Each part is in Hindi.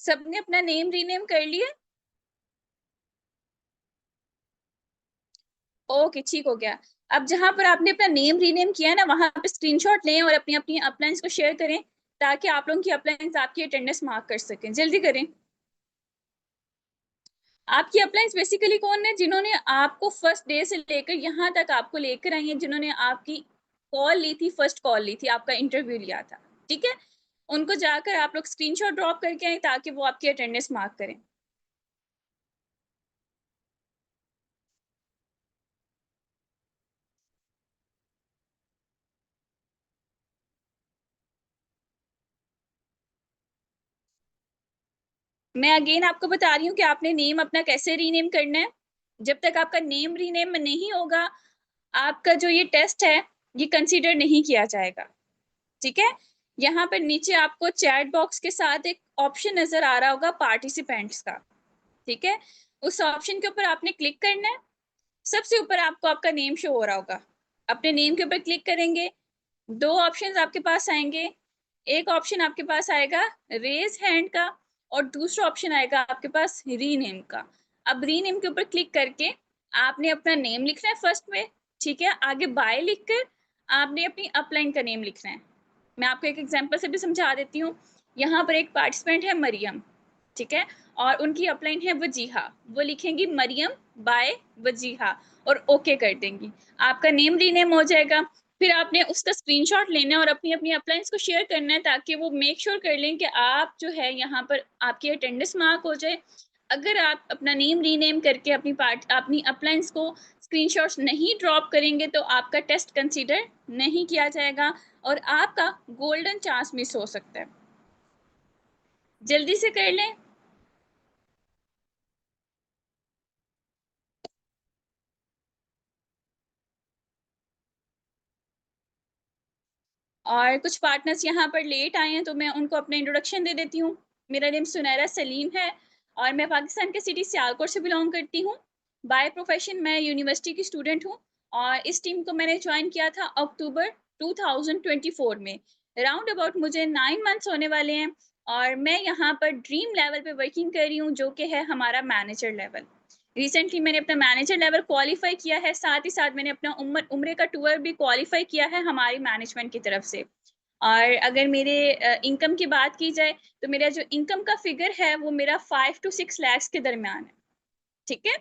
सबने अपना नेम रीनेम कर लिया? ओके, ठीक हो गया। अब जहां पर आपने अपना नेम रीनेम किया ना, वहां पे स्क्रीनशॉट लें और अपनी अपनी अपलाइंस को शेयर करें, ताकि आप लोगों की अपलाइंस आपकी अटेंडेंस मार्क कर सकें। जल्दी करें। आपकी अपलाइंस बेसिकली कौन है? जिन्होंने आपको फर्स्ट डे से लेकर यहाँ तक आपको लेकर आई है, जिन्होंने आपकी कॉल ली थी, फर्स्ट कॉल ली थी, आपका इंटरव्यू लिया था, ठीक है? उनको जाकर आप लोग स्क्रीनशॉट ड्रॉप करके आए, ताकि वो आपकी अटेंडेंस मार्क करें। मैं अगेन आपको बता रही हूँ कि आपने नेम अपना कैसे रीनेम करना है। जब तक आपका नेम रीनेम नहीं होगा, आपका जो ये टेस्ट है, ये कंसीडर नहीं किया जाएगा, ठीक है? यहाँ पर नीचे आपको चैट बॉक्स के साथ एक ऑप्शन नजर आ रहा होगा पार्टिसिपेंट्स का, ठीक है? उस ऑप्शन के ऊपर आपने क्लिक करना है। सबसे ऊपर आपको आपका नेम शो हो रहा होगा। अपने नेम के ऊपर क्लिक करेंगे, दो ऑप्शंस आपके पास आएंगे। एक ऑप्शन आपके पास आएगा रेज हैंड का, और दूसरा ऑप्शन आएगा आपके पास रीनेम का। अब रीनेम के ऊपर क्लिक करके आपने अपना नेम लिखना है फर्स्ट में, ठीक है? आगे बाय लिखकर आपने अपनी अपलाइन का नेम लिखना है। मैं आपको एक एग्जांपल से भी समझा देती हूँ। यहाँ पर एक पार्टिसिपेंट है मरियम, ठीक है? और उनकी अपलाइन है वजीहा। वो लिखेंगी मरियम बाय वजीहा और ओके कर देंगी। आपका नेम रीनेम हो जाएगा। फिर आपने उसका स्क्रीनशॉट लेना है और अपनी अपनी अपलाइंस को शेयर करना है, ताकि वो मेक श्योर कर लें कि आप जो है यहाँ पर आपकी अटेंडेंस मार्क हो जाए। अगर आप अपना नेम रीनेम करके अपनी अपलाइंस को स्क्रीनशॉट्स नहीं ड्रॉप करेंगे, तो आपका टेस्ट कंसीडर नहीं किया जाएगा और आपका गोल्डन चांस मिस हो सकता है। जल्दी से कर लें। और कुछ पार्टनर्स यहाँ पर लेट आए हैं, तो मैं उनको अपना इंट्रोडक्शन दे देती हूँ। मेरा नेम सुनैरा सलीम है और मैं पाकिस्तान के सिटी सियालकोट से बिलोंग करती हूँ। बाय प्रोफेशन मैं यूनिवर्सिटी की स्टूडेंट हूँ और इस टीम को मैंने ज्वाइन किया था अक्टूबर 2024 में। राउंड अबाउट मुझे 9 मंथ्स होने वाले हैं और मैं यहाँ पर ड्रीम लेवल पे वर्किंग कर रही हूँ, जो कि है हमारा मैनेजर लेवल। रिसेंटली मैंने अपना मैनेजर लेवल क्वालिफाई किया है, साथ ही साथ मैंने अपना उम्रे का टूर भी क्वालिफाई किया है हमारी मैनेजमेंट की तरफ से। और अगर मेरे इनकम की बात की जाए, तो मेरा जो इनकम का फिगर है वो मेरा 5 to 6 लाख के दरमियान है, ठीक है?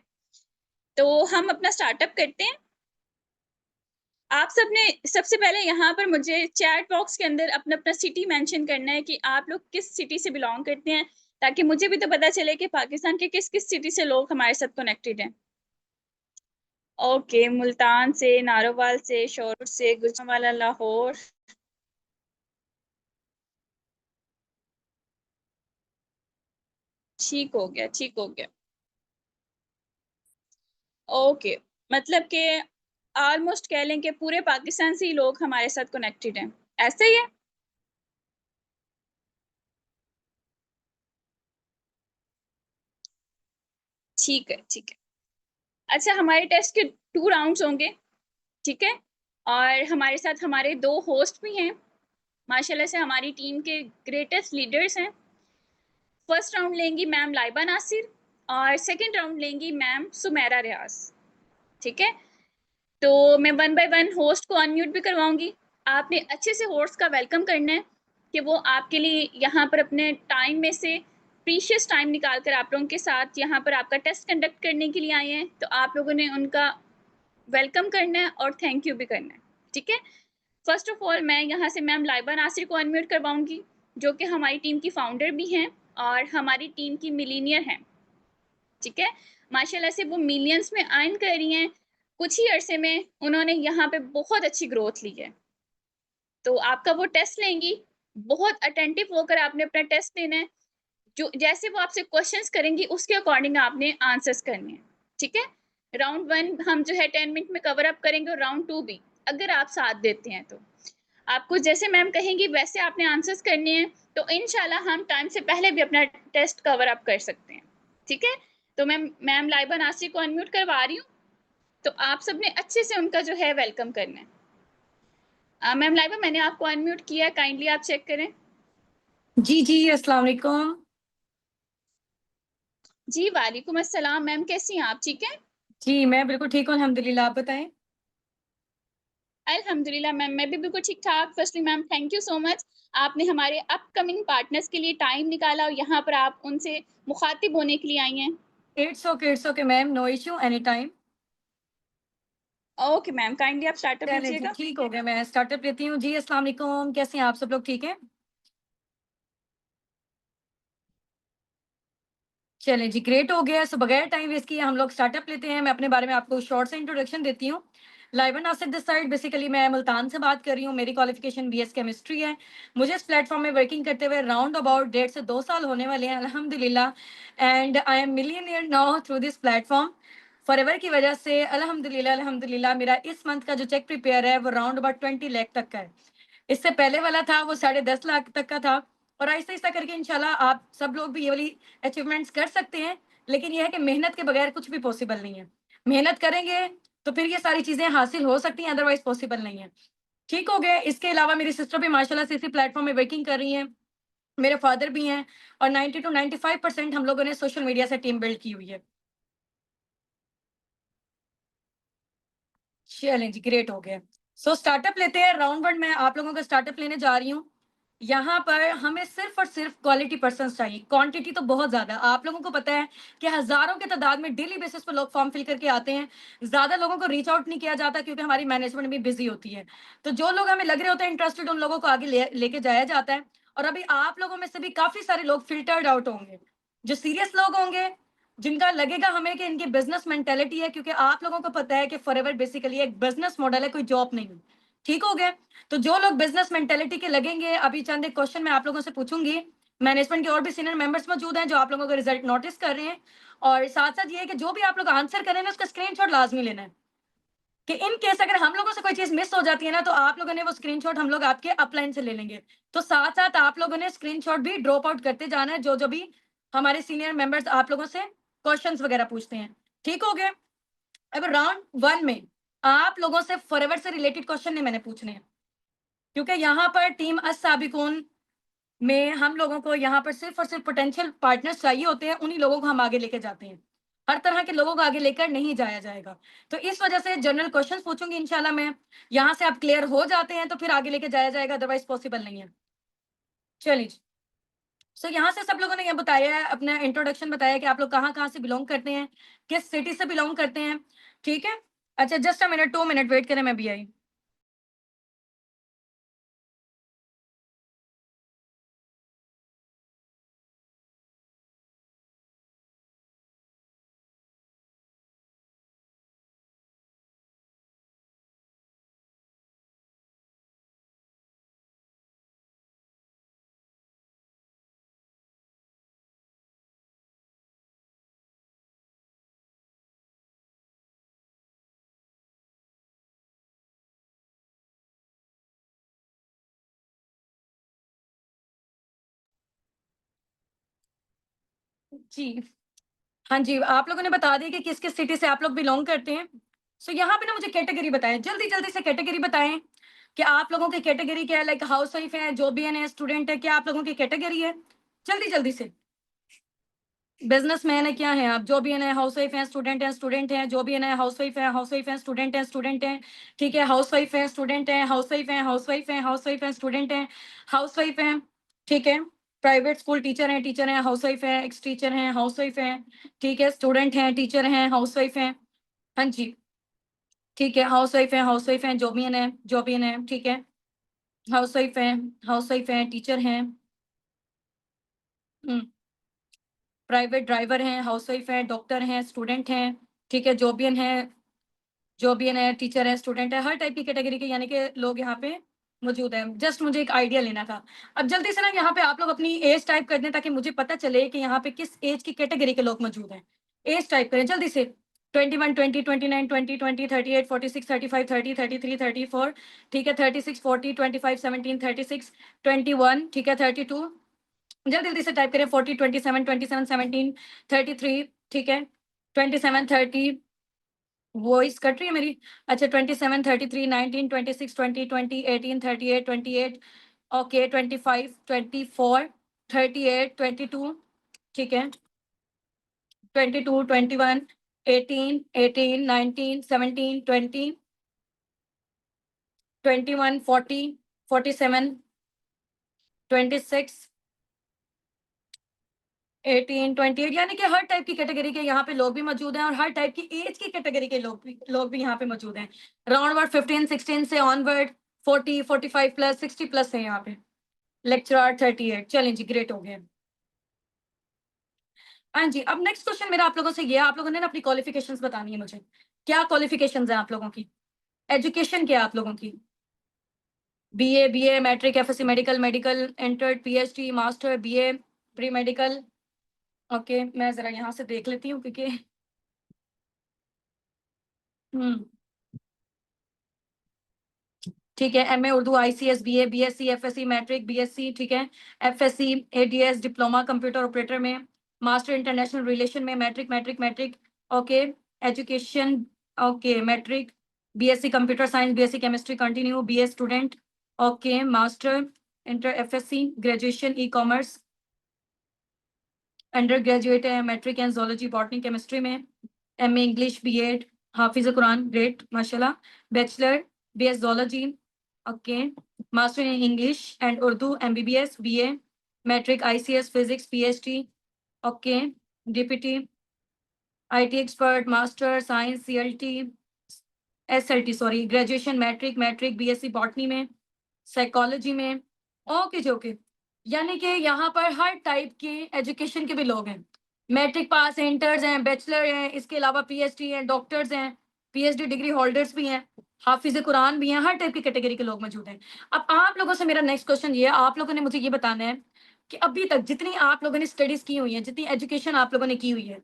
तो हम अपना स्टार्टअप करते हैं। आप सबने सबसे पहले यहाँ पर मुझे चैट बॉक्स के अंदर अपना अपना सिटी मेंशन करना है कि आप लोग किस सिटी से बिलोंग करते हैं, ताकि मुझे भी तो पता चले कि पाकिस्तान के किस किस सिटी से लोग हमारे साथ कनेक्टेड हैं। ओके, मुल्तान से, नारोवाल से, शोर से, गुजरांवाला, लाहौर। ठीक हो गया, ठीक हो गया। ओके, मतलब कि ऑलमोस्ट कह लें कि पूरे पाकिस्तान से ही लोग हमारे साथ कनेक्टेड हैं, ऐसा ही है? ठीक है, ठीक है। अच्छा, हमारे टेस्ट के 2 राउंड्स होंगे, ठीक है? और हमारे साथ हमारे 2 होस्ट भी हैं। माशाल्लाह से हमारी टीम के ग्रेटेस्ट लीडर्स हैं। फर्स्ट राउंड लेंगी मैम लाइबा नासिर और सेकंड राउंड लेंगी मैम सुमेरा रियाज, ठीक है? तो मैं 1 बाय 1 होस्ट को अनम्यूट भी करवाऊंगी। आपने अच्छे से होस्ट का वेलकम करना है कि वो आपके लिए यहाँ पर अपने टाइम में से प्रीशियस टाइम निकाल कर आप लोगों के साथ यहाँ पर आपका टेस्ट कंडक्ट करने के लिए आए हैं। तो आप लोगों ने उनका वेलकम करना है और थैंक यू भी करना है, ठीक है? फर्स्ट ऑफ ऑल मैं यहाँ से मैम लाइबा नासिर को अनम्यूट करवाऊंगी, जो कि हमारी टीम की फाउंडर भी हैं और हमारी टीम की मिलीनियर हैं, ठीक है? माशाल्लाह से वो मिलियंस में अर्न कर रही हैं। कुछ ही अरसे में उन्होंने यहाँ पे बहुत अच्छी ग्रोथ ली है। तो आपका वो टेस्ट लेंगी, बहुत अटेंटिव होकर आपने अपना टेस्ट देना है। जो जैसे वो आपसे क्वेश्चंस करेंगी, उसके अकॉर्डिंग आपने आंसर्स करने हैं, ठीक है? राउंड 1 हम जो है 10 मिनट में कवर अप करेंगे और राउंड 2 भी, अगर आप साथ देते हैं तो। आपको जैसे मैम कहेंगी वैसे आपने आंसर्स करने हैं, तो इंशाल्लाह हम टाइम से पहले भी अपना टेस्ट कवर अप कर सकते हैं, ठीक है? तो मैं मैम लाइबा नासिर को अनम्यूट करवा रही हूँ, तो आप सबने अच्छे से उनका जो है वेलकम करना है। मैम लाइबा, मैंने आपको अनम्यूट किया है, काइंडली आप चेक करें। जी जी, अस्सलाम वालेकुम। जी, वालेकुम अस्सलाम मैम, कैसी हैं आप? ठीक हैं? जी, मैं बिल्कुल ठीक हूँ अल्हम्दुलिल्लाह, आप बताएँ? अल्हम्दुलिल्लाह मैम, मैं भी बिल्कुल ठीक-ठाक। Firstly ma'am thank you so much. आपने हमारे अपकमिंग पार्टनर्स के लिए टाइम निकाला और यहाँ पर आप उनसे मुखातिब होने के लिए आई हैं। It's okay ma'am, no issue any time. Okay ma'am, kindly आप स्टार्टअप चलें जी, लीजिएगा। ठीक हो गया, मैं स्टार्टअप लेती हूँ। जी, अस्सलाम वालेकुम, कैसे हैं आप सब लोग, ठीक हैं? चलें जी, ग्रेट हो गया। सो बगैर टाइम वेस्ट किए हम लोग स्टार्टअप लेते हैं। मैं अपने बारे में आपको शॉर्ट सा इंट्रोडक्शन देती हूँ। Laiba Nasir this side, basically मैं मुल्तान से बात कर रही हूँ। मेरी क्वालिफिकेशन बीएस केमिस्ट्री है। मुझे इस प्लेटफॉर्म में वर्किंग करते हुए राउंड अबाउट 1.5 से 2 साल होने वाले हैं अल्हम्दुलिल्लाह। And I am millionaire now through this platform. Forever की वजह से अल्हम्दुलिल्लाह मेरा इस मंथ का जो चेक प्रिपेयर है वो राउंड अबाउट 20 लाख तक का है। इससे पहले वाला था वो 10.5 लाख तक का था। और आहिस्ता आहिस्ता करके इंशाल्लाह आप सब लोग भी ये वाली अचीवमेंट्स कर सकते हैं। लेकिन ये है कि मेहनत के बगैर कुछ भी पॉसिबल नहीं है। मेहनत करेंगे तो फिर ये सारी चीजें हासिल हो सकती हैं, अदरवाइज पॉसिबल नहीं है। ठीक हो गया। इसके अलावा मेरी सिस्टर भी माशाल्लाह से इसी प्लेटफॉर्म में वर्किंग कर रही हैं। मेरे फादर भी हैं। और 90 to 95% हम लोगों ने सोशल मीडिया से टीम बिल्ड की हुई है। चलें जी, ग्रेट हो गया। सो स्टार्टअप लेते हैं। राउंड वन में आप लोगों का स्टार्टअप लेने जा रही हूँ। यहाँ पर हमें सिर्फ और सिर्फ क्वालिटी पर्सन्स चाहिए। क्वांटिटी तो बहुत ज्यादा है। आप लोगों को पता है कि हजारों के तादाद में डेली बेसिस पर लोग फॉर्म फिल करके आते हैं। ज्यादा लोगों को रीच आउट नहीं किया जाता क्योंकि हमारी मैनेजमेंट भी बिजी होती है। तो जो लोग हमें लग रहे होते हैं इंटरेस्टेड, उन लोगों को आगे लेके जाया जाता है। और अभी आप लोगों में से भी काफी सारे लोग फिल्टर्ड आउट होंगे। जो सीरियस लोग होंगे, जिनका लगेगा हमें कि इनकी बिजनेस मेंटेलिटी है, क्योंकि आप लोगों को पता है कि फॉरएवर बेसिकली एक बिजनेस मॉडल है, कोई जॉब नहीं। ठीक हो गया। तो जो लोग बिजनेस मेंटेलिटी के लगेंगे, अभी चंद एक क्वेश्चन मैं आप लोगों से पूछूंगी। मैनेजमेंट के और भी सीनियर मेंबर्स मौजूद हैं जो आप लोगों का रिजल्ट नोटिस कर रहे हैं। और साथ साथ ये है कि जो भी आप लोग आंसर करें ना, उसका स्क्रीनशॉट लाजमी लेना है। कि इन केस अगर हम लोगों से कोई चीज मिस हो जाती है ना, तो आप लोगों ने वो स्क्रीनशॉट हम लोग आपके अपलाइन से ले लेंगे। तो साथ साथ आप लोगों ने स्क्रीनशॉट भी ड्रॉप आउट करते जाना है, जो जो भी हमारे सीनियर मेंबर्स आप लोगों से क्वेश्चंस वगैरह पूछते हैं। ठीक हो गया। अब राउंड वन में आप लोगों से फॉरएवर से रिलेटेड क्वेश्चन नहीं मैंने पूछने हैं, क्योंकि यहाँ पर टीम अस-साबिकून में हम लोगों को यहाँ पर सिर्फ और सिर्फ पोटेंशियल पार्टनर्स चाहिए होते हैं। उन्हीं लोगों को हम आगे लेके जाते हैं। हर तरह के लोगों को आगे लेकर नहीं जाया जाएगा। तो इस वजह से जनरल क्वेश्चंस पूछूंगी इंशाल्लाह मैं। यहाँ से आप क्लियर हो जाते हैं तो फिर आगे लेके जाया जाएगा, अदरवाइज पॉसिबल नहीं है। चलिए। सो यहाँ से सब लोगों ने ये बताया है, अपना इंट्रोडक्शन बताया कि आप लोग कहाँ कहाँ से बिलोंग करते हैं, किस सिटी से बिलोंग करते हैं। ठीक है। अच्छा, just a minute, 2 minute wait करें, मैं भी आई। जी, हाँ जी, आप लोगों ने बता दिया कि किस-किस सिटी से आप लोग बिलॉन्ग करते हैं। सो यहाँ पे ना मुझे कैटेगरी बताएँ, जल्दी-जल्दी से कैटेगरी बताएँ कि आप लोगों की कैटेगरी क्या है? लाइक हाउसवाइफ है, जॉबियन है, स्टूडेंट है, क्या आप लोगों की कैटेगरी है? जल्दी-जल्दी से। बिज़नेसमैन है, क्या हैं आप? जॉबियन है, हाउसवाइफ हैं, स्टूडेंट हैं, जॉबियन है, हाउसवाइफ हैं, स्टूडेंट हैं। ठीक है, हाउसवाइफ है, स्टूडेंट हैं, हाउसवाइफ हैं, स्टूडेंट हैं, हाउसवाइफ हैं। ठीक है। प्राइवेट स्कूल टीचर हैं, हाउसवाइफ हैं, एक्स टीचर हैं, हाउसवाइफ हैं। ठीक है, स्टूडेंट हैं, टीचर हैं, हाउसवाइफ हैं। हाँ जी। ठीक है, हाउसवाइफ हैं, जॉबियन है, ठीक है। हाउसवाइफ हैं, टीचर हैं। हुँ। प्राइवेट ड्राइवर हैं, हाउसवाइफ हैं, डॉक्टर हैं, स्टूडेंट हैं। ठीक है, जॉबियन है, टीचर है, स्टूडेंट है, हर टाइप की कैटेगरी के यानी कि लोग यहाँ पे मौजूद हैं। जस्ट मुझे एक आइडिया लेना था। अब जल्दी से ना यहाँ पे आप लोग अपनी एज टाइप कर दें, ताकि मुझे पता चले कि यहाँ पे किस एज की कैटेगरी के लोग मौजूद हैं। एज टाइप करें जल्दी से। 21, 20, 29, 20, 20, 38, 46, 35, 30, 33, 34। ठीक है, 36, 40, 25, 17, 36, 21। ठीक है, 32। जल्दी-जल्दी से टाइप करें। 40, 27, 27, 17, 33। ठीक है, 27, 30। वॉइस कट रही है मेरी? अच्छा, 27, 33, 19, 26, 20, 20, 18, 38, 28। ओके, 25, 24, 38, 22। ठीक है, 22, 21, 18, 18, 19, 17, 20, 21, 40, 47, 26, 18, 28, यानी कि हर टाइप की कैटेगरी के यहाँ पे लोग भी मौजूद हैं और हर टाइप की एज की कैटेगरी के लोग भी यहाँ पे मौजूद हैं। राउंड वर्ड 15, 16 से ऑनवर्ड 40, 45 प्लस 60 प्लस है यहाँ पे। लेक्चरर 38। चलें जी, ग्रेट हो गए। हाँ जी, अब नेक्स्ट क्वेश्चन मेरा आप लोगों से ये है, आप लोगों ने ना अपनी क्वालिफिकेशंस बतानी है मुझे। क्या क्वालिफिकेशंस हैं आप लोगों की? एजुकेशन क्या है आप लोगों की? BA, matric, FSc, medical, medical entered, PhD, master, BA, pre medical. Okay, मैं जरा यहाँ से देख लेती हूँ क्योंकि ठीक है। MA Urdu, ICS, BA, BSc, FSc, matric, BSc, ठीक है। FSc, ADS, diploma computer operator में, मास्टर इंटरनेशनल रिलेशन में, matric matric matric. Okay, education, okay, matric, BSc computer science, BSc chemistry continue, BA student, okay, master inter, FSc, graduation e commerce, under graduate है matric and zoology botany chemistry में, एमए इंग्लिश, बीएड, हाफिज कुरान, ग्रेट माशाल्लाह, bachelor BS zoology, okay, master in English and Urdu, MBBS, BA, matric, ICS, physics, PhD, okay, DPT, IT expert, master science, CLT, SLT sorry, graduation matric matric, BSc botany में, साइकोलॉजी में। ओके जी, ओके, यानी कि यहाँ पर हर टाइप की एजुकेशन के भी लोग हैं। मैट्रिक पास हैं, इंटर्स हैं, बैचलर हैं, इसके अलावा पीएचडी हैं, डॉक्टर्स हैं, पीएचडी डिग्री होल्डर्स भी हैं, हाफिज कुरान भी हैं, हर टाइप की कैटेगरी के लोग मौजूद हैं। अब आप लोगों से मेरा नेक्स्ट क्वेश्चन ये है, आप लोगों ने मुझे ये बताना है कि अभी तक जितनी आप लोगों ने स्टडीज की हुई है, जितनी एजुकेशन आप लोगों ने की हुई है,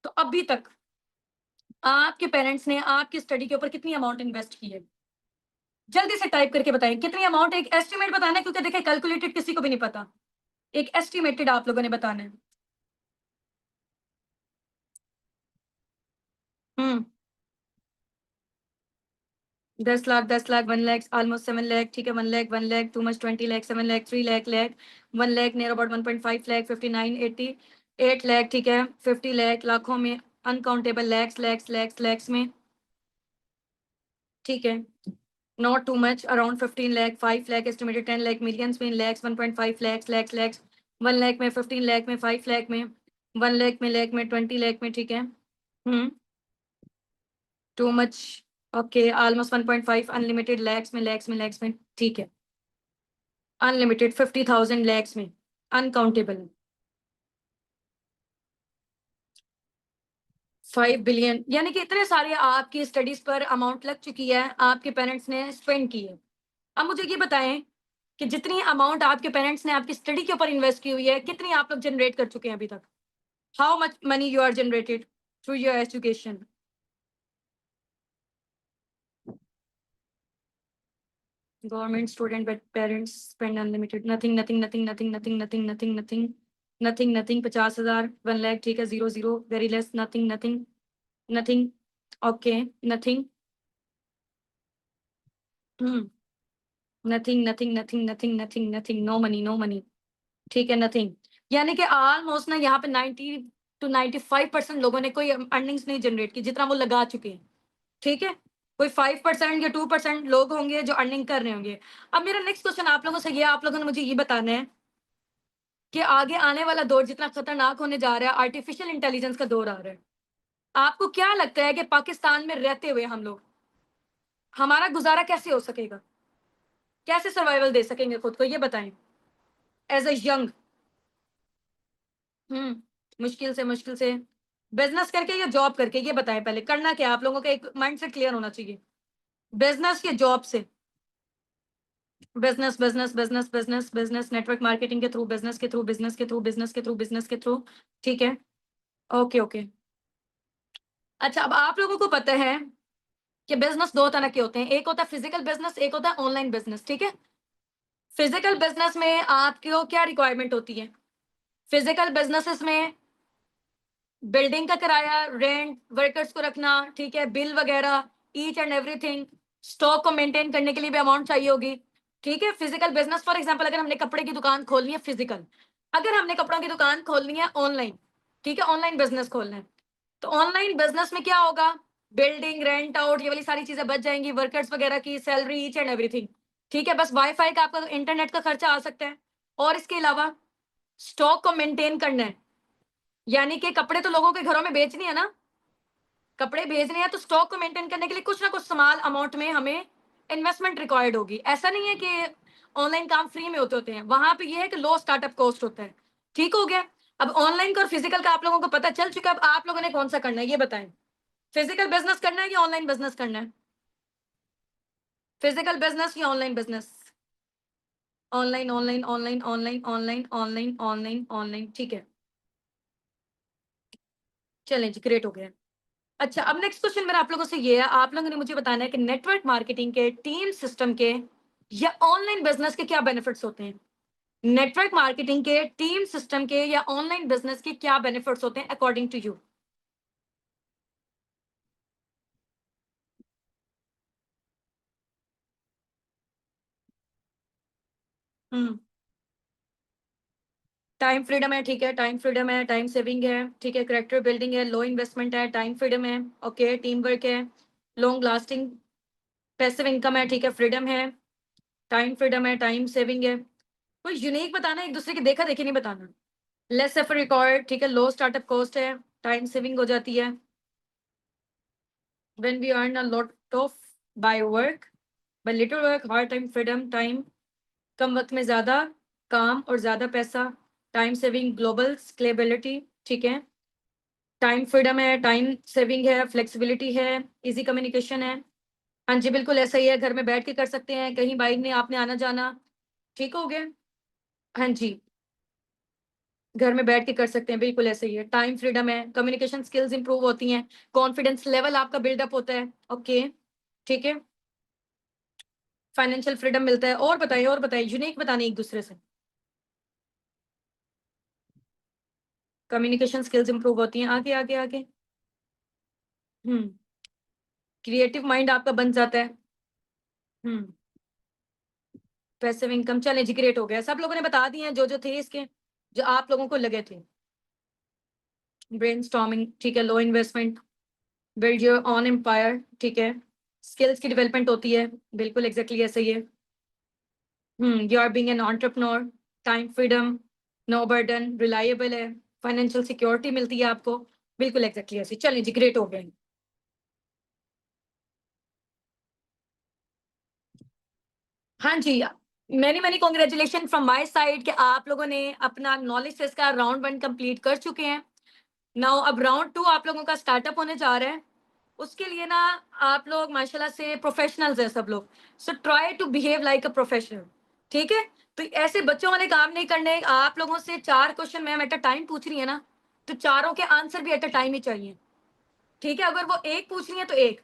तो अभी तक आपके पेरेंट्स ने आपकी स्टडी के ऊपर कितनी अमाउंट इन्वेस्ट की है? जल्दी से टाइप करके बताएं कितनी अमाउंट। एक एस्टिमेट बताना है क्योंकि देखिए कैलकुलेटेड किसी को भी नहीं पता, एक एस्टिमेटेड आप लोगों ने बताना है। 10 लाख, 10 लाख, 1 लाख, ऑलमोस्ट 7 लाख, ठीक है, 1 lakh, 1 lakh, too much, 20 lakh, 7 lakh, 3 lakh, 1 lakh, near about 1.5 lakh, 59, 80, 8 lakh, ठीक है, 50 लाख, लाखों में, अनकाउंटेबल, लैक्स लैक्स लैक्स लैक्स में, ठीक है, not too much, around 15 lakh, 5 lakh estimated, 10 lakh, millions में, लैक्स, 1.5 लैक्स लैक्स लैक्स, 1 लाख में, 15 लाख में, 5 लाख में, 1 लाख में, लैख में, 20 लाख में, ठीक है। Too much, okay, almost 1.5, unlimited, lakhs में लैक्स में लैक्स में, ठीक है, अनलिमिटेड, 50,000 लैक्स में, अनकाउंटेबल, 5 बिलियन, यानी कि इतने सारे आपकी स्टडीज पर अमाउंट लग चुकी है, आपके पेरेंट्स ने स्पेंड की है। अब मुझे ये बताएं कि जितनी अमाउंट आपके पेरेंट्स ने आपकी स्टडी के ऊपर इन्वेस्ट की हुई है, कितनी आप लोग जनरेट कर चुके हैं अभी तक? How much money you are generated through your education? Government, student, but parents spend unlimited. Nothing, nothing, nothing, nothing, nothing, nothing, nothing, nothing, nothing, nothing. 50,000, 1 lakh, ठीक है, 0, 0, very less, nothing, nothing, nothing. Okay, nothing. Nothing, nothing, nothing, nothing, nothing, nothing. No money, no money. ठीक है, nothing. यानी कि ऑलमोस्ट ना यहाँ पे 90 to 95% लोगों ने कोई अर्निंग्स नहीं जनरेट की जितना वो लगा चुके हैं, ठीक है। कोई 5% या 2% लोग होंगे जो अर्निंग कर रहे होंगे। अब मेरा नेक्स्ट क्वेश्चन आप लोगों से ये, आप लोगों ने मुझे ये बताना है कि आगे आने वाला दौर जितना खतरनाक होने जा रहा है, आर्टिफिशियल इंटेलिजेंस का दौर आ रहा है, आपको क्या लगता है कि पाकिस्तान में रहते हुए हम लोग, हमारा गुजारा कैसे हो सकेगा, कैसे सर्वाइवल दे सकेंगे खुद को, ये बताएं एज अ यंग। मुश्किल से बिजनेस करके या जॉब करके, ये बताएं पहले करना क्या, आप लोगों का एक माइंड से क्लियर होना चाहिए, बिजनेस या जॉब से? Business, business, business, business, business, network marketing के थ्रू, बिजनेस के थ्रू, बिजनेस के थ्रू, बिजनेस के थ्रू, बिजनेस के थ्रू, ठीक है, ओके ओके। अच्छा, अब आप लोगों को पता है कि बिजनेस दो तरह के होते हैं, एक होता है फिजिकल बिजनेस, एक होता है ऑनलाइन बिजनेस, ठीक है। फिजिकल बिजनेस में आपको क्या रिक्वायरमेंट होती है? फिजिकल बिजनेसेस में बिल्डिंग का किराया, रेंट, वर्कर्स को रखना, ठीक है, बिल वगैरह, ईच एंड एवरीथिंग, स्टॉक को मेंटेन करने के लिए भी अमाउंट चाहिए होगी, ठीक है। फिजिकल बिजनेस, फॉर एग्जांपल अगर हमने कपड़े की दुकान खोलनी है फिजिकल, अगर हमने कपड़ों की दुकान खोलनी है ऑनलाइन, ठीक है, ऑनलाइन बिजनेस खोलना है। तो ऑनलाइन बिजनेस में क्या होगा, बिल्डिंग, रेंट आउट, ये वाली सारी चीजें बच जाएंगी, वर्कर्स वगैरह की सैलरी, ईच एंड एवरीथिंग। ठीक है, बस वाईफाई का आपका इंटरनेट का खर्चा आ सकता है। और इसके अलावा स्टॉक को मेंटेन करना है, यानी कि कपड़े तो लोगों के घरों में बेचने हैं ना, कपड़े भेजने हैं, तो स्टॉक को मेंटेन करने के लिए कुछ ना कुछ स्मॉल अमाउंट में हमें इन्वेस्टमेंट रिक्वायर्ड होगी। ऐसा नहीं है कि ऑनलाइन काम फ्री में होते हैं, वहां पे ये है कि लो स्टार्टअप कॉस्ट होता है। ठीक हो गया। अब ऑनलाइन का और फिजिकल का आप लोगों को पता चल चुका है, अब आप लोगों ने कौन सा करना है ये बताएं। फिजिकल बिजनेस करना है या ऑनलाइन बिजनेस करना है? फिजिकल बिजनेस या online business? Online, online, online, online, online, online, online, online, ठीक है, चलें जी, ग्रेट हो गया। अच्छा, अब नेक्स्ट क्वेश्चन मेरा आप लोगों से ये है, आप लोगों ने मुझे बताना है कि नेटवर्क मार्केटिंग के, टीम सिस्टम के या ऑनलाइन बिजनेस के क्या बेनिफिट्स होते हैं। नेटवर्क मार्केटिंग के, टीम सिस्टम के या ऑनलाइन बिजनेस के क्या बेनिफिट्स होते हैं according to you? Hmm, time freedom है, ठीक है, टाइम फ्रीडम है, टाइम सेविंग है, ठीक है, करेक्टर बिल्डिंग है, लो इन्वेस्टमेंट है, टाइम फ्रीडम है, ओके, टीम वर्क है, लॉन्ग लास्टिंग पैसिव इनकम है, ठीक है, फ्रीडम है, टाइम फ्रीडम है, टाइम सेविंग है। कोई यूनिक बताना, एक दूसरे की देखा देखी नहीं बताना। लेस एफर्ट रिक्वायर्ड, ठीक है, लो स्टार्टअप कॉस्ट है, टाइम सेविंग हो जाती है, when we earn a lot of by work, by little work, hard time freedom, time कम वक्त में ज्यादा काम और ज्यादा पैसा, टाइम सेविंग, ग्लोबल स्केलेबिलिटी, ठीक है, टाइम फ्रीडम है, टाइम सेविंग है, फ्लेक्सिबिलिटी है, इजी कम्युनिकेशन है। हाँ जी, बिल्कुल ऐसा ही है, घर में बैठ के कर सकते हैं, कहीं बाइक नहीं आपने आना जाना। ठीक हो गया। हाँ जी, घर में बैठ के कर सकते हैं, बिल्कुल ऐसे ही है, टाइम फ्रीडम है, कम्युनिकेशन स्किल्स इंप्रूव होती हैं, कॉन्फिडेंस लेवल आपका बिल्डअप होता है, ओके, ठीक है, फाइनेंशियल फ्रीडम मिलता है। और बताइए, यूनिक बताने एक दूसरे से। कम्युनिकेशन स्किल्स इंप्रूव होती हैं, आगे आगे आगे। क्रिएटिव माइंड आपका बन जाता है। हम्म, पैसिव इनकम, चले जी, ग्रेट हो गया, सब लोगों ने बता दिए हैं जो जो थे इसके, जो आप लोगों को लगे थे। ब्रेनस्टॉर्मिंग, ठीक है, low investment, build your own empire, ठीक है, स्किल्स की डेवलपमेंट होती है, बिल्कुल एग्जैक्टली ऐसे ही है। You are being an entrepreneur, time freedom, no burden, reliable है, फाइनेंशियल सिक्योरिटी मिलती है आपको, बिल्कुल एग्जैक्टली ऐसे। चलिए जी, ग्रेट हो गए। हाँ जी, many many congratulation from my side कि आप लोगों ने अपना नॉलेज टेस्ट का राउंड 1 कंप्लीट कर चुके हैं। नाउ अब राउंड 2 आप लोगों का स्टार्टअप होने जा रहा है। उसके लिए ना आप लोग माशाल्लाह से प्रोफेशनल्स हैं सब लोग, so try to behave like a professional. ठीक है, तो ऐसे बच्चों वाले काम नहीं करने। आप लोगों से 4 question ma'am at a time पूछ रही है ना, तो चारों के आंसर भी एट अ टाइम ही चाहिए। ठीक है, अगर वो एक पूछ रही है तो एक,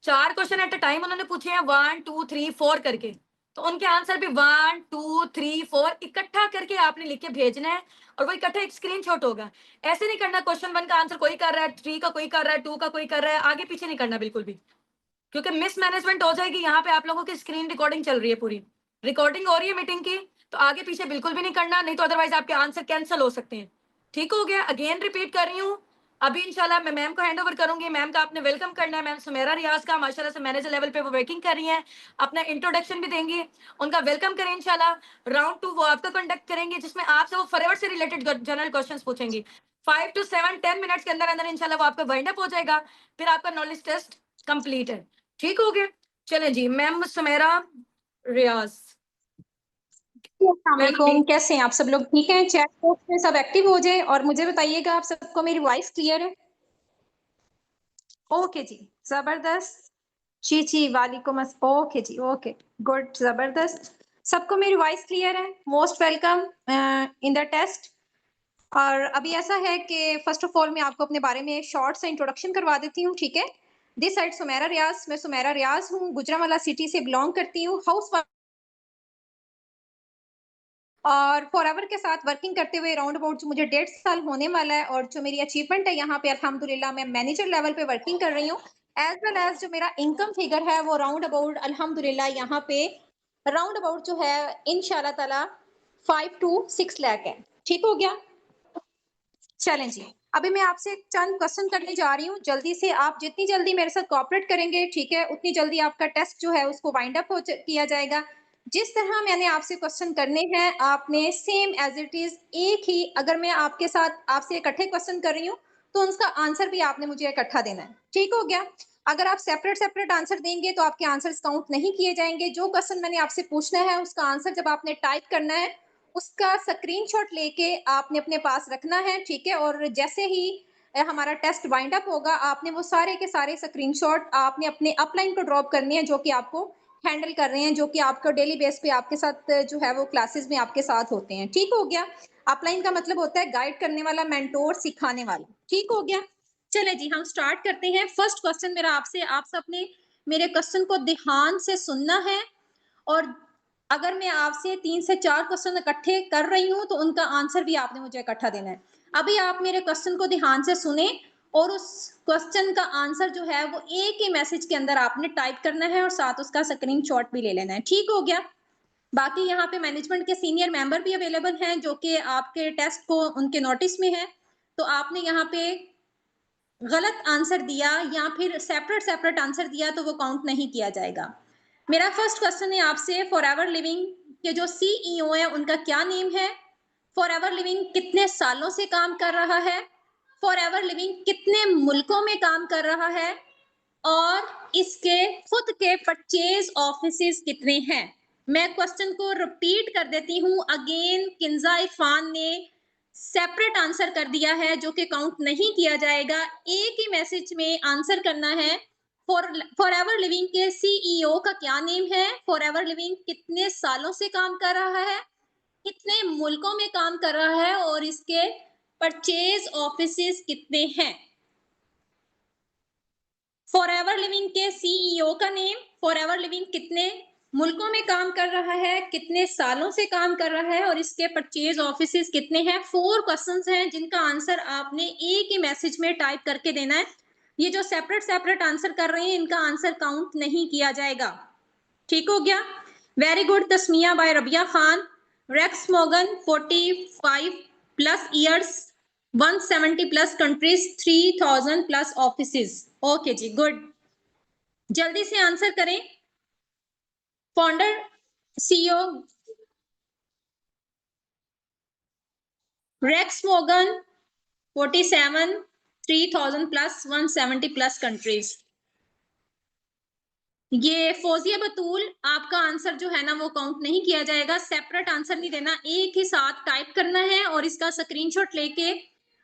4 क्वेश्चन एट अ टाइम उन्होंने पूछे हैं, 1 2 3 4 करके, तो उनके आंसर भी 1 2 3 4 इकट्ठा करके आपने लिख के भेजना है, और वो इकट्ठा एक स्क्रीनशॉट होगा। ऐसे नहीं करना क्वेश्चन 1 का आंसर कोई कर रहा है, 3 का कोई कर रहा है, 2 का कोई कर रहा है, आगे पीछे नहीं करना बिल्कुल भी, क्योंकि मिसमैनेजमेंट हो जाएगी। यहाँ पे आप लोगों की स्क्रीन रिकॉर्डिंग चल रही है, पूरी रिकॉर्डिंग हो रही है मीटिंग की, तो आगे पीछे बिल्कुल भी नहीं करना, नहीं तो अदरवाइज आपके आंसर कैंसिल हो सकते हैं। ठीक हो गया, अगेन रिपीट कर रही हूँ। अभी इंशाल्लाह मैं मैम को हैंड ओवर करूंगी, मैम का आपने वेलकम करना है। मैम सुमेरा रियाज का माशाल्लाह से मैनेजर लेवल पे वो वर्किंग कर रही हैं, अपना इंट्रोडक्शन भी देंगी, उनका वेलकम करें इंशाल्लाह। राउंड 2 वो आपका कंडक्ट करेंगे, जिसमें आपसे वो फॉरएवर से रिलेटेड जनरल क्वेश्चंस पूछेंगी। 5 to 7 10 मिनट्स के अंदर अंदर इंशाल्लाह वो आपका वाइंड अप हो जाएगा, फिर आपका नॉलेज टेस्ट कंप्लीट है। ठीक हो गया, चलें जी, मैम सुमेरा रियाज। अस्सलाम, कैसे हैं आप सब लोग? ठीक हैं? चैट बॉक्स में सब एक्टिव हो जाएं और मुझे बताइएगा आप सबको मेरी वॉइस क्लियर है? ओके जी, जबरदस्त। जी वालेकुम ओके जी, ओके, गुड, जबरदस्त। सबको मेरी वॉइस क्लियर है? Most welcome in the test. और अभी ऐसा है कि फर्स्ट ऑफ ऑल मैं आपको अपने बारे में शॉर्ट सा इंट्रोडक्शन करवा देती हूँ, ठीक है? दिस साइड सुमेरा रियाज, मैं सुमेरा रियाज हूँ, गुजरांवाला सिटी से बिलोंग करती हूँ, हाउस और फॉरएवर के साथ वर्किंग करते हुए राउंड अबाउट जो मुझे 1.5 साल होने वाला है, और जो मेरी अचीवमेंट है यहाँ पे अल्हम्दुलिल्लाह मैं मैनेजर लेवल पे वर्किंग कर रही हूँ। एज वेल एज जो मेरा इनकम फिगर है वो राउंड अबाउट अल्हम्दुलिल्लाह यहाँ पे राउंड अबाउट जो है इंशाल्लाह ताला 5 to 6 लाख है। ठीक हो गया, चलें जी। अभी मैं आपसे चंद क्वेश्चन करने जा रही हूँ, जल्दी से आप जितनी जल्दी मेरे साथ कोऑपरेट करेंगे, ठीक है, उतनी जल्दी आपका टेस्ट जो है उसको वाइंड अप किया जाएगा। जिस तरह मैंने आपसे क्वेश्चन करने हैं, आपने सेम एज इट इज एक ही, अगर मैं आपके साथ आपसे इकट्ठे क्वेश्चन कर रही हूँ तो उसका आंसर भी आपने मुझे इकट्ठा देना है, ठीक हो गया। अगर आप सेपरेट सेपरेट आंसर देंगे तो आपके आंसर्स काउंट नहीं किए जाएंगे। जो क्वेश्चन मैंने आपसे पूछना है उसका आंसर जब आपने टाइप करना है उसका स्क्रीनशॉट लेके आपने अपने पास रखना है, ठीक है। और जैसे ही हमारा टेस्ट वाइंड अप होगा, आपने वो सारे के सारे स्क्रीनशॉट आपने अपने अपलाइन को ड्रॉप करने हैं, जो कि आपको हैंडल कर रहे हैं, जो कि आपको डेली बेस पे आपके साथ जो है वो क्लासेस में आपके साथ होते हैं, ठीक हो गया। अपलाइन का मतलब होता है गाइड करने वाला, मेंटोर, सिखाने वाला, ठीक हो गया। चले जी, हम स्टार्ट करते हैं। फर्स्ट क्वेश्चन मेरा आपसे, आप सबने मेरे क्वेश्चन को ध्यान से सुनना है, और अगर मैं आपसे 3 से 4 क्वेश्चन इकट्ठे कर रही हूँ तो उनका आंसर भी आपने मुझे इकट्ठा देना है। अभी आप मेरे क्वेश्चन को ध्यान से सुने और उस क्वेश्चन का आंसर जो है वो एक ही मैसेज के अंदर आपने टाइप करना है और साथ उसका स्क्रीनशॉट भी ले लेना है, ठीक हो गया। बाकी यहाँ पे मैनेजमेंट के सीनियर मेंबर भी अवेलेबल हैं जो कि आपके टेस्ट को उनके नोटिस में है, तो आपने यहाँ पे गलत आंसर दिया या फिर सेपरेट सेपरेट आंसर दिया तो वो काउंट नहीं किया जाएगा। मेरा फर्स्ट क्वेश्चन है आपसे, फॉरएवर लिविंग के जो सीईओ है उनका क्या नेम है? फॉरएवर लिविंग कितने सालों से काम कर रहा है? फॉरएवर लिविंग कितने मुल्कों में काम कर रहा है? और इसके खुद के परचेज ऑफिसेस कितने हैं? मैं क्वेश्चन को रिपीट कर देती हूँ अगेन। किंजा इरफान ने सेपरेट आंसर कर दिया है जो कि काउंट नहीं किया जाएगा। एक ही मैसेज में आंसर करना है। फॉरएवर लिविंग के सीईओ का क्या नेम है? फॉरएवर लिविंग कितने सालों से काम कर रहा है? कितने मुल्कों में काम कर रहा है? और इसके परचेज ऑफिसेस कितने हैं? फॉरएवर लिविंग के सीईओ का नेम, फॉरएवर लिविंग कितने मुल्कों में काम कर रहा है, कितने सालों से काम कर रहा है, और इसके परचेज ऑफिसेस कितने हैं। 4 क्वेश्चंस हैं जिनका आंसर आपने एक ही मैसेज में टाइप करके देना है। ये जो सेपरेट सेपरेट आंसर कर रहे हैं इनका आंसर काउंट नहीं किया जाएगा, ठीक हो गया। Very good. Tasmiya by Rabia Khan. Rex Morgan 45 plus years, 170 plus countries, 3000 plus offices. Okay जी, गुड। जल्दी से आंसर करें। Founder CEO Rex Morgan 47, 3000 plus, 170 plus countries. ये फौजिया बतूल, आपका आंसर जो है ना वो काउंट नहीं किया जाएगा। सेपरेट आंसर नहीं देना, एक ही साथ टाइप करना है और इसका स्क्रीनशॉट लेके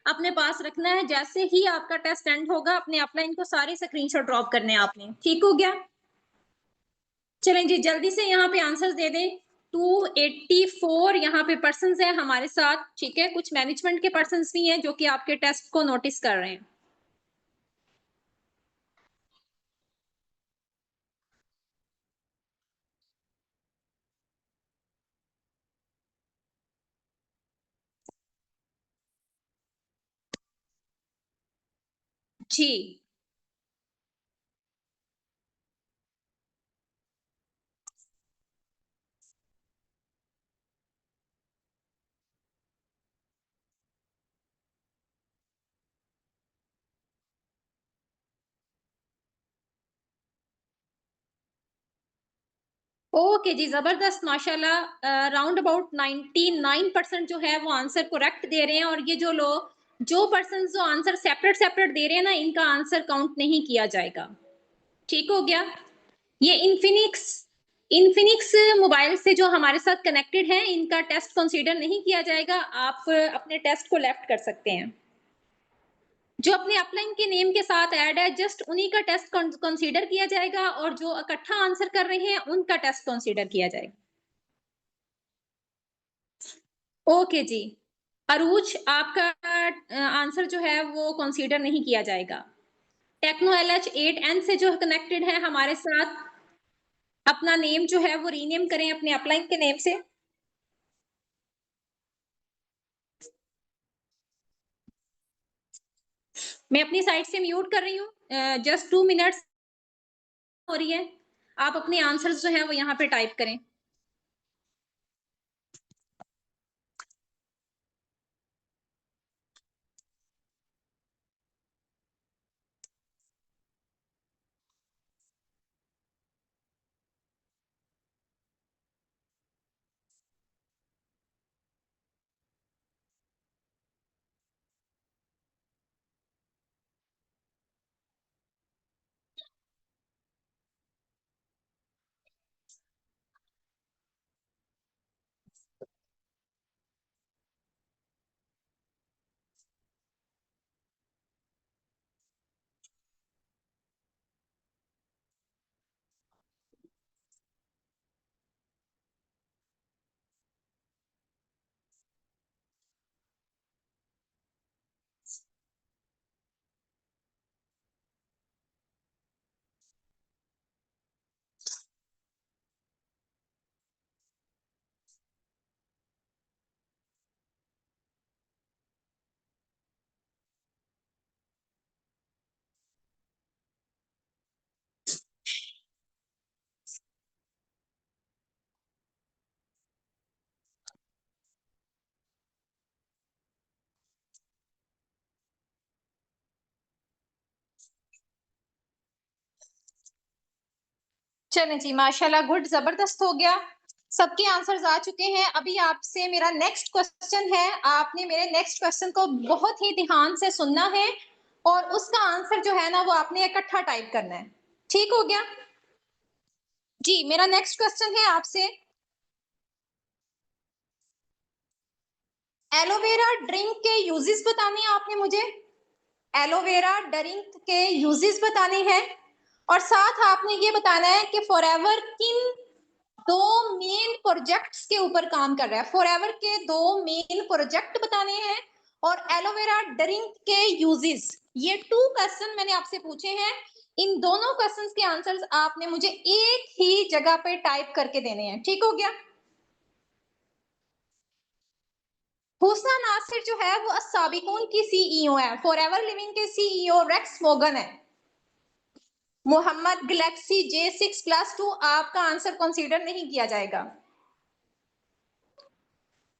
अपने पास रखना है। जैसे ही आपका टेस्ट एंड होगा अपने अपलाइन को सारे स्क्रीनशॉट ड्रॉप करने हैं आपने, ठीक हो गया। चलें जी, जल्दी से यहाँ पे आंसर्स दे दें। 284 यहाँ पे पर्सन्स हैं हमारे साथ, ठीक है। कुछ मैनेजमेंट के पर्सन्स भी हैं जो कि आपके टेस्ट को नोटिस कर रहे हैं। जी, ओके जी, जबरदस्त, माशाल्लाह। राउंड अबाउट 99% जो है वो आंसर करेक्ट दे रहे हैं। और ये जो लोग जो पर्सन जो आंसर सेपरेट सेपरेट दे रहे हैं ना, इनका आंसर काउंट नहीं किया जाएगा, ठीक हो गया। ये इन्फिनिक्स मोबाइल से जो हमारे साथ कनेक्टेड हैं इनका टेस्ट कंसीडर नहीं किया जाएगा। आप अपने टेस्ट को लेफ्ट कर सकते हैं। जो अपने अपलाइन के नेम के साथ ऐड है जस्ट उन्हीं का टेस्ट कंसीडर किया जाएगा, और जो इकट्ठा आंसर कर रहे हैं उनका टेस्ट कंसीडर किया जाएगा। ओके जी, अरूज, आपका आंसर जो है वो कंसीडर नहीं किया जाएगा। टेक्नो LH8N से जो कनेक्टेड है हमारे साथ, अपना नेम जो है वो रीनेम करें अपने अपलाइन के नेम से। मैं अपनी साइड से म्यूट कर रही हूँ, जस्ट 2 मिनट्स हो रही है। आप अपने आंसर्स जो है वो यहाँ पे टाइप करें। चलें जी, माशाल्लाह, गुड, जबरदस्त हो गया। सबके आंसर्स आ चुके हैं। अभी आपसे मेरा नेक्स्ट क्वेश्चन है। आपने मेरे नेक्स्ट क्वेश्चन को बहुत ही ध्यान से सुनना है और उसका आंसर जो है ना वो आपने इकट्ठा टाइप करना है। ठीक हो गया जी? मेरा नेक्स्ट क्वेश्चन है आपसे, एलोवेरा ड्रिंक के यूजेस बताने हैं आपने मुझे। एलोवेरा ड्रिंक के यूजेस बताने हैं और साथ आपने ये बताना है कि फॉरएवर किन दो मेन प्रोजेक्ट्स के ऊपर काम कर रहा है। फॉरएवर के दो मेन प्रोजेक्ट बताने हैं और एलोवेरा ड्रिंक के यूजेस। ये 2 क्वेश्चन मैंने आपसे पूछे हैं। इन दोनों क्वेश्चंस के आंसर्स आपने मुझे एक ही जगह पे टाइप करके देने हैं। ठीक हो गया? हुस्ना नासिर जो है वो साबिकून की सीईओ है। फॉरएवर लिविंग के सीईओ रेक्स मोगन है। मोहम्मद गैलेक्सी J6+2 आपका आंसर कंसीडर नहीं किया जाएगा।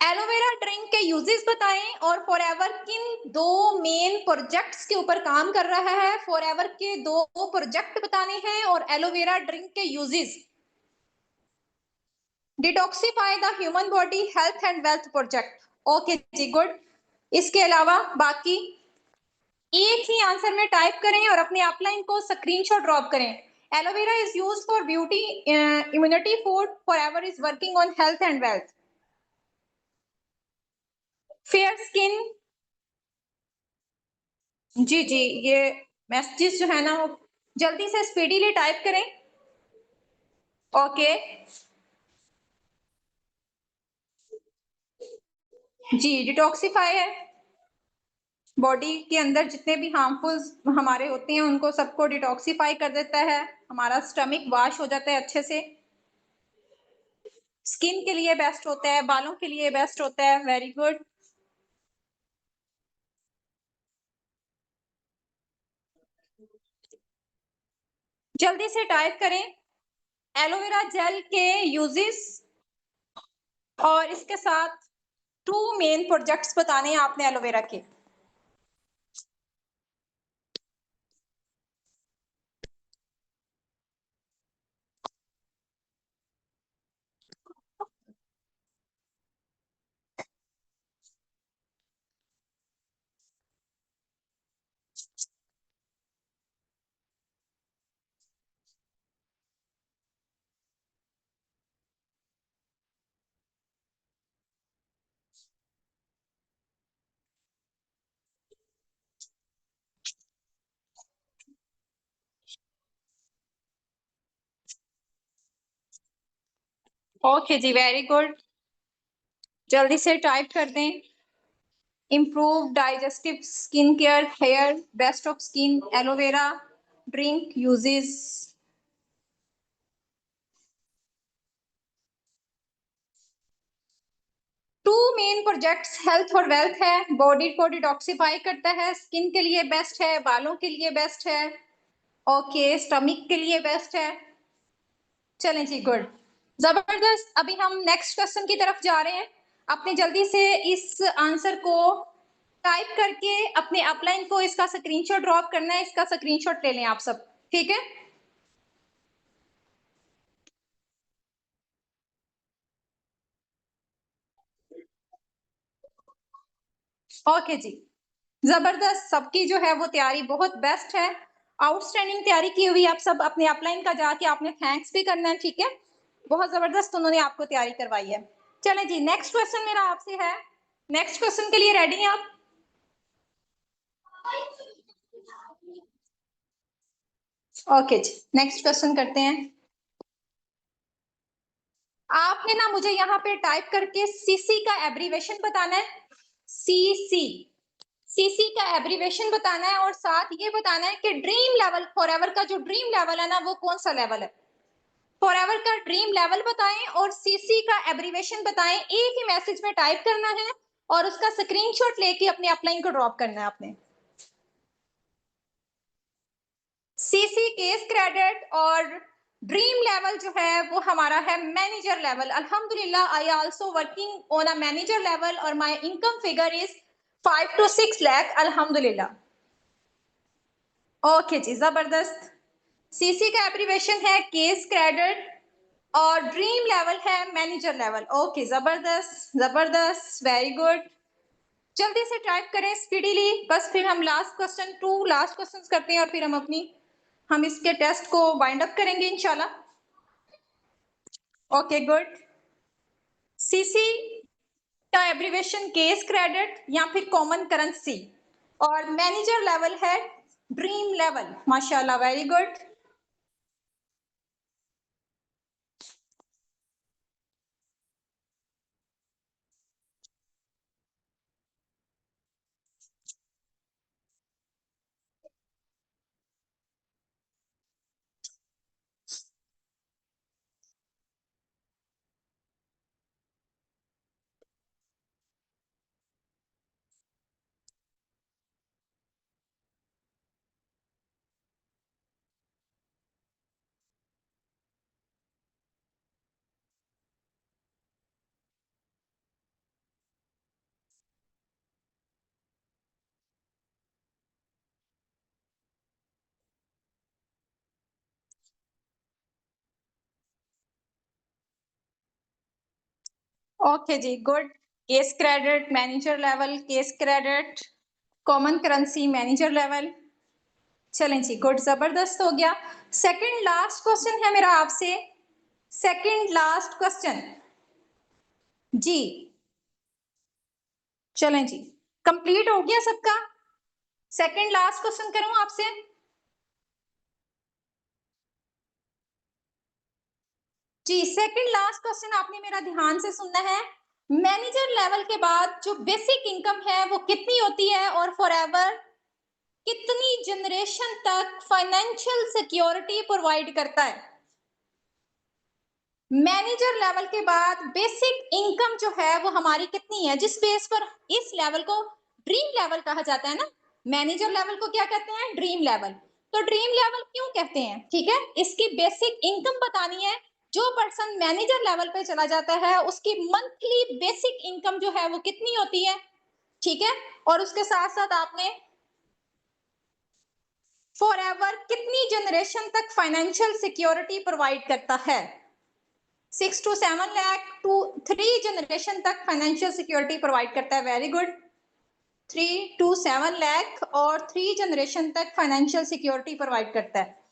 एलोवेरा ड्रिंक के यूजेस बताएं और फॉरएवर किन दो मेन प्रोजेक्ट्स के ऊपर काम कर रहा है। फॉरएवर के दो प्रोजेक्ट बताने हैं और एलोवेरा ड्रिंक के uses. Detoxify the human body health and wealth project. Okay जी, गुड। इसके अलावा बाकी एक ही आंसर में टाइप करें और अपने अपलाइन को स्क्रीनशॉट ड्रॉप करें। Aloe vera is used for beauty immunity food, forever is working on health and wealth. Fair skin, जी जी, ये मैसेजेस जो है ना वो जल्दी से स्पीडीली टाइप करें। ओके जी, डिटॉक्सिफाई है। बॉडी के अंदर जितने भी हार्मफुल हमारे होते हैं उनको सबको डिटॉक्सिफाई कर देता है। हमारा स्टमक वॉश हो जाता है अच्छे से। स्किन के लिए बेस्ट होता है, बालों के लिए बेस्ट होता है। Very good. जल्दी से टाइप करें एलोवेरा जेल के यूजेस और इसके साथ 2 मेन प्रोजेक्ट्स बताने हैं आपने एलोवेरा के। ओके जी, वेरी गुड। जल्दी से टाइप कर दें। Improve digestive skin care hair best of skin aloe vera drink uses. 2 main projects health और वेल्थ है। बॉडी को डिटॉक्सिफाई करता है, स्किन के लिए बेस्ट है, बालों के लिए बेस्ट है। ओके, स्टमक के लिए बेस्ट है। चलें जी, गुड, जबरदस्त। अभी हम नेक्स्ट क्वेश्चन की तरफ जा रहे हैं। अपने जल्दी से इस आंसर को टाइप करके अपने अपलाइन को इसका स्क्रीनशॉट ड्रॉप करना है। इसका स्क्रीनशॉट ले लें आप सब, ठीक है? ओके जी, जबरदस्त। सबकी जो है वो तैयारी बहुत बेस्ट है। आउटस्टैंडिंग तैयारी की हुई। आप सब अपने अपलाइन का जाके आपने थैंक्स भी करना है, ठीक है? बहुत जबरदस्त उन्होंने आपको तैयारी करवाई है। चलें जी, नेक्स्ट क्वेश्चन मेरा आपसे है। नेक्स्ट क्वेश्चन के लिए रेडी हैं आप? ओके जी, नेक्स्ट क्वेश्चन करते हैं। आपने ना मुझे यहाँ पे टाइप करके सीसी का एब्रीवेशन बताना है। सीसी, सीसी का एब्रीवेशन बताना है और साथ ये बताना है कि ड्रीम लेवल, फॉरएवर का जो ड्रीम लेवल है ना वो कौन सा लेवल है। फॉरएवर का ड्रीम लेवल बताएं और सीसी का एब्रीवेशन बताएं। एक ही मैसेज में टाइप करना है और उसका स्क्रीनशॉट लेके अपने अपलाइन को ड्रॉप करना है आपने। सीसी केस क्रेडिट और ड्रीम लेवल जो है वो हमारा है मैनेजर लेवल। अल्हम्दुलिल्लाह, I also working on a manager level और my income figure is 5 to 6 lakh. अल्हम्दुलिल्लाह। ओके जी, जबरदस्त। सीसी का एब्रीवेशन है केस क्रेडिट और ड्रीम लेवल है मैनेजर लेवल। ओके, जबरदस्त जबरदस्त, वेरी गुड। जल्दी से टाइप करें स्पीडीली, बस फिर हम लास्ट क्वेश्चन करते हैं और फिर हम इसके टेस्ट को वाइंड अप करेंगे इंशाल्लाह। Okay good. सीसी का एब्रीवेशन केस क्रेडिट या फिर कॉमन करेंसी और मैनेजर लेवल है ड्रीम लेवल। माशाल्लाह, वेरी गुड। ओके जी, good. Case credit manager level, case credit common currency manager level. चलें जी, गुड, जबरदस्त हो गया। सेकंड लास्ट क्वेश्चन है मेरा आपसे, सेकंड लास्ट क्वेश्चन जी। चलें जी, कंप्लीट हो गया सबका? सेकंड लास्ट क्वेश्चन करूं आपसे? जी, सेकंड लास्ट क्वेश्चन आपने मेरा ध्यान से सुनना है। मैनेजर लेवल के बाद जो बेसिक इनकम है वो कितनी होती है और फॉरएवर कितनी जनरेशन तक फाइनेंशियल सिक्योरिटी प्रोवाइड करता है? मैनेजर लेवल के बाद बेसिक इनकम जो है वो हमारी कितनी है, जिस बेस पर इस लेवल को ड्रीम लेवल कहा जाता है ना। मैनेजर लेवल को क्या कहते हैं? Dream level. तो ड्रीम लेवल क्यों कहते हैं? ठीक है, इसकी बेसिक इनकम बतानी है। जो पर्सन मैनेजर लेवल पे चला जाता है उसकी मंथली बेसिक इनकम जो है वो कितनी होती है, ठीक है। और उसके साथ साथ आपने फॉरएवर कितनी जनरेशन तक फाइनेंशियल सिक्योरिटी प्रोवाइड करता है? 6 to 7 लाख टू 3 जनरेशन तक फाइनेंशियल सिक्योरिटी प्रोवाइड करता है। Very good. 3 to 7 लाख और 3 जनरेशन तक फाइनेंशियल सिक्योरिटी प्रोवाइड करता है।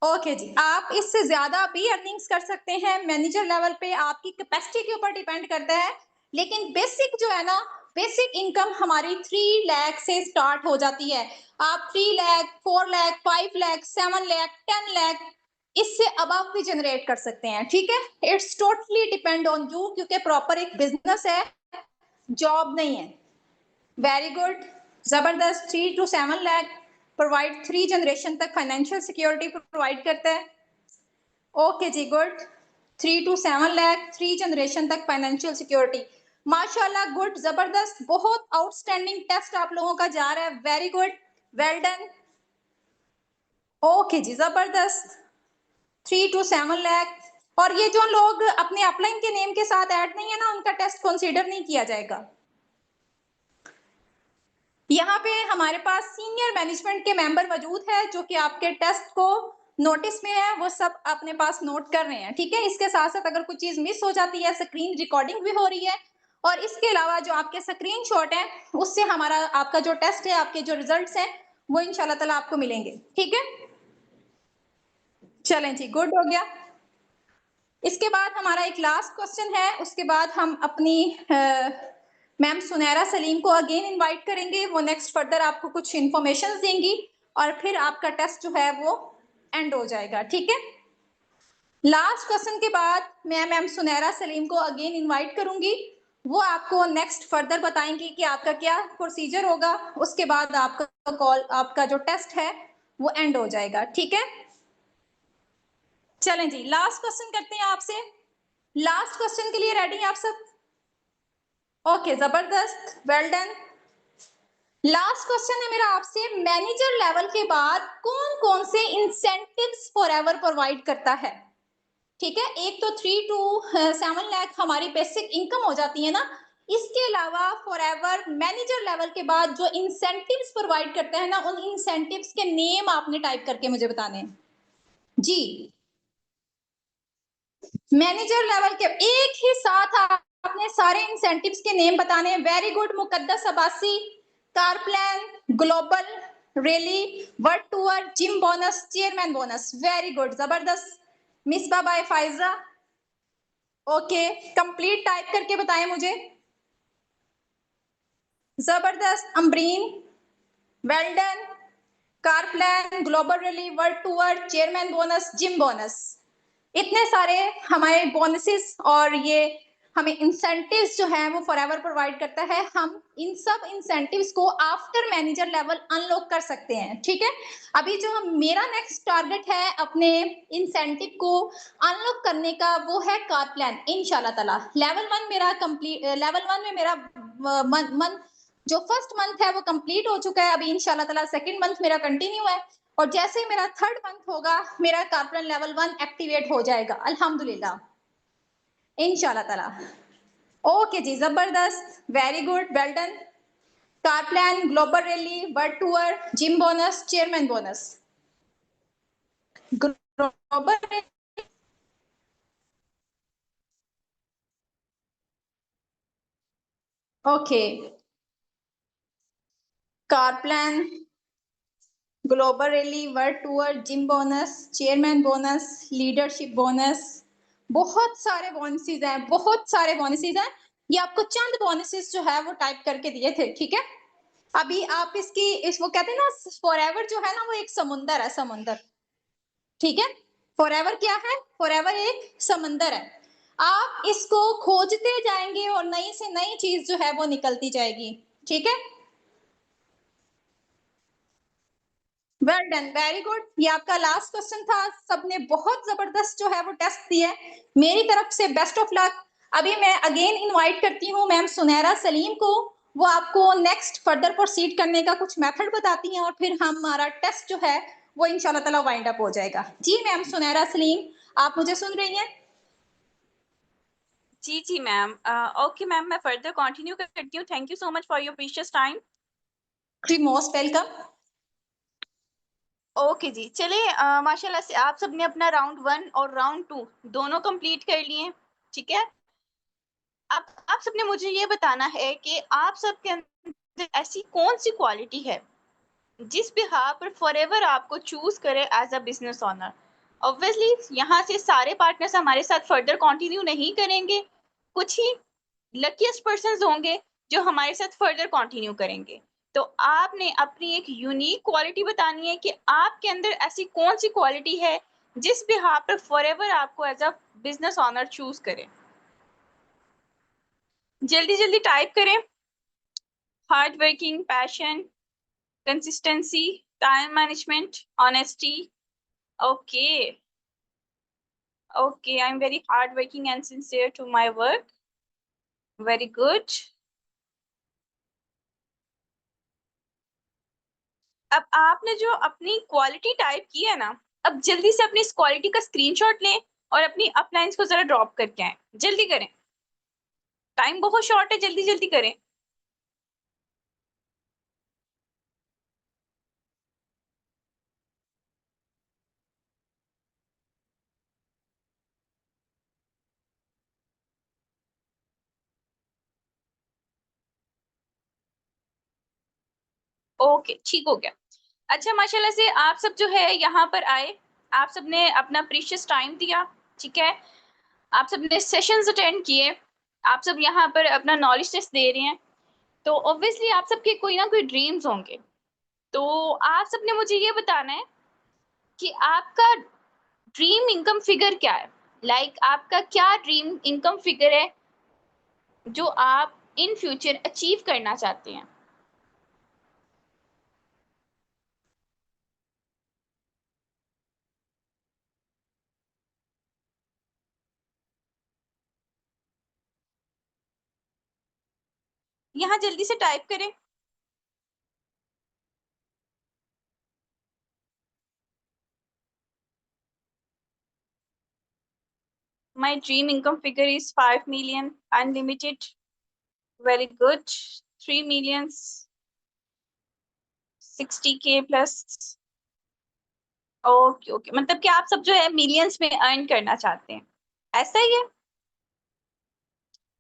ओके जी, आप इससे ज्यादा भी अर्निंग्स कर सकते हैं मैनेजर लेवल पे, आपकी कैपेसिटी के ऊपर डिपेंड करता है। लेकिन बेसिक जो है ना, बेसिक इनकम हमारी 3 लाख से स्टार्ट हो जाती है। आप 3 लाख, 4 लाख, 5 लाख, 7 लाख, 10 लाख इससे अबव भी जनरेट कर सकते हैं, ठीक है। It's totally depend on you, क्योंकि प्रॉपर एक बिजनेस है, जॉब नहीं है। वेरी गुड, जबरदस्त। 3 to 7 लाख प्रोवाइड 3 जनरेशन तक फाइनेंशियल सिक्योरिटी प्रोवाइड करता है। ओके जी, गुड। 3 to 7 लाख 3 जनरेशन तक फाइनेंशियल सिक्योरिटी। माशाल्लाह, गुड, जबरदस्त, बहुत आउटस्टैंडिंग टेस्ट आप लोगों का जा रहा है। Very good, well done. Okay जी, जबरदस्त। 3 to 7 लाख। और ये जो लोग अपने अपलाइन के नेम के साथ ऐड नहीं है ना, उनका टेस्ट कंसीडर नहीं किया जाएगा। यहाँ पे हमारे पास सीनियर मैनेजमेंट के मेंबर मौजूद है जो कि आपके टेस्ट को नोटिस में है, वो सब अपने पास नोट कर रहे हैं, ठीक है। इसके साथ साथ अगर कोई चीज मिस हो जाती है, स्क्रीन रिकॉर्डिंग भी हो रही है। और इसके अलावा जो आपके स्क्रीनशॉट है उससे हमारा आपका जो टेस्ट है, आपके जो रिजल्ट्स हैं वो इंशाल्लाह ताला आपको मिलेंगे, ठीक है। चलें जी, गुड हो गया। इसके बाद हमारा एक लास्ट क्वेश्चन है, उसके बाद हम अपनी मैम सुनैरा सलीम को अगेन इनवाइट करेंगे। वो नेक्स्ट फर्दर आपको कुछ इंफॉर्मेशन देंगी और फिर आपका टेस्ट जो है वो एंड हो जाएगा, ठीक है। लास्ट क्वेश्चन के बाद मैं मैम सुनैरा सलीम को अगेन इनवाइट करूंगी। वो आपको नेक्स्ट फर्दर बताएंगी कि आपका क्या प्रोसीजर होगा। उसके बाद आपका कॉल, आपका जो टेस्ट है वो एंड हो जाएगा, ठीक है। चलें जी, लास्ट क्वेश्चन करते हैं आपसे। लास्ट क्वेश्चन के लिए रेडी हैं आप सब? ओके, जबरदस्त, वेल डन। लास्ट क्वेश्चन है मेरा आपसे, मैनेजर लेवल के बाद कौन कौन से इंसेंटिव्स फॉरएवर प्रोवाइड करता है, ठीक है। एक तो 3 to 7 लाख हमारी बेसिक इनकम हो जाती है ना। इसके अलावा फॉरएवर मैनेजर लेवल के बाद जो इंसेंटिव्स प्रोवाइड करते हैं ना, उन इंसेंटिव्स के नेम आपने टाइप करके मुझे बताने हैं। जी मैनेजर लेवल के एक ही साथ आपने सारे इंसेंटिव्स के नेम बताने हैं। Very good. Muqaddas Abbasi, car plan, global rally, world tour, gym bonus, chairman bonus. Very good, जबरदस्त। Misbah by Faiza. Okay, complete type करके बताएं मुझे। जबरदस्त। Ambreen, well done. Car plan, global rally, world tour, chairman bonus, gym bonus. इतने सारे हमारे बोनसेस और ये हमें इंसेंटिव्स जो है वो फॉरएवर प्रोवाइड करता है। हम इन सब इंसेंटिव्स को आफ्टर मैनेजर लेवल अनलॉक कर सकते हैं। ठीक है, अभी जो हम मेरा नेक्स्ट टारगेट है अपने इंसेंटिव को अनलॉक करने का वो है कार प्लान। इंशाल्लाह ताला लेवल 1 मेरा कंप्लीट, लेवल 1 में मेरा मंथ जो फर्स्ट मंथ है वो कंप्लीट हो चुका है। अभी इंशाल्लाह ताला सेकंड मंथ मेरा कंटिन्यू है और जैसे ही मेरा थर्ड मंथ होगा मेरा कारप्लान लेवल 1 एक्टिवेट हो जाएगा अल्हम्दुलिल्लाह, इंशाल्लाह ताला। ओके जी, जबरदस्त, very good, well done. Car plan, global rally, world tour, gym bonus, chairman bonus. Global, okay, car plan, global rally, world tour, gym bonus, chairman bonus, leadership bonus. बहुत सारे बोनसेस हैं, बहुत सारे बोनसेस हैं। ये आपको चंद बोनसेस जो है वो टाइप करके दिए थे। ठीक है, अभी आप वो कहते हैं ना फॉरएवर जो है ना वो एक समुंदर है, समुंदर। ठीक है, फॉरएवर क्या है? फॉरएवर एक समंदर है। आप इसको खोजते जाएंगे और नई से नई चीज जो है वो निकलती जाएगी। ठीक है, वेल डन, वेरी गुड। ये आपका लास्ट क्वेश्चन था। सबने बहुत जबरदस्त जो है वो टेस्ट दिया। मेरी तरफ से बेस्ट ऑफ लक। अभी मैं अगेन इनवाइट करती हूँ मैम सुनैरा सलीम को। वो आपको नेक्स्ट फर्दर प्रोसीड करने का कुछ मेथड बताती हैं और फिर हमारा टेस्ट जो है वो इंशाल्लाह ताला वाइंड अप हो जाएगा। जी मैम सुनैरा सलीम, आप मुझे सुन रही हैं? जी जी मैम। ओके मैम, मैं फर्दर कंटिन्यू करती हूँ। Thank you so much for your precious time. जी मोस्ट वेलकम। ओके जी, चलिए माशाल्लाह से आप सबने अपना राउंड 1 और राउंड 2 दोनों कंप्लीट कर लिए। ठीक है, अब आप सबने मुझे ये बताना है कि आप सबके अंदर ऐसी कौन सी क्वालिटी है जिस बिहार पर फॉरएवर आपको चूज करे as a business owner. Obviously यहाँ से सारे पार्टनर्स हमारे साथ फर्दर कंटिन्यू नहीं करेंगे, कुछ ही लकीस्ट पर्संस होंगे जो हमारे साथ फर्दर कंटिन्यू करेंगे। तो आपने अपनी एक यूनिक क्वालिटी बतानी है कि आपके अंदर ऐसी कौन सी क्वालिटी है जिस बिहार पर फॉरएवर आपको as a business owner choose करे। जल्दी जल्दी टाइप करें। Hard working, passion, consistency, time management, honesty. Okay. Okay, I'm very hardworking and sincere to my work. Very good. अब आपने जो अपनी क्वालिटी टाइप की है ना, अब जल्दी से अपनी इस क्वालिटी का स्क्रीनशॉट लें और अपनी अपलाइंस को जरा ड्रॉप करके आए। जल्दी करें, टाइम बहुत शॉर्ट है, जल्दी जल्दी करें। ओके, ठीक हो गया। अच्छा, माशाल्लाह से आप सब जो है यहाँ पर आए, आप सब ने अपना प्रीशियस टाइम दिया। ठीक है, आप सब ने सेशंस अटेंड किए, आप सब यहाँ पर अपना नॉलेज टेस्ट दे रहे हैं। तो ऑब्वियसली आप सबके कोई ना कोई ड्रीम्स होंगे। तो आप सबने मुझे ये बताना है कि आपका ड्रीम इनकम फिगर क्या है। आपका क्या ड्रीम इनकम फिगर है जो आप इन फ्यूचर अचीव करना चाहते हैं। यहाँ जल्दी से टाइप करें। My dream income figure is 5 million unlimited. Very good. 3 millions, 60K plus okay okay, मतलब कि आप सब जो है मिलियंस में अर्न करना चाहते हैं, ऐसा ही है?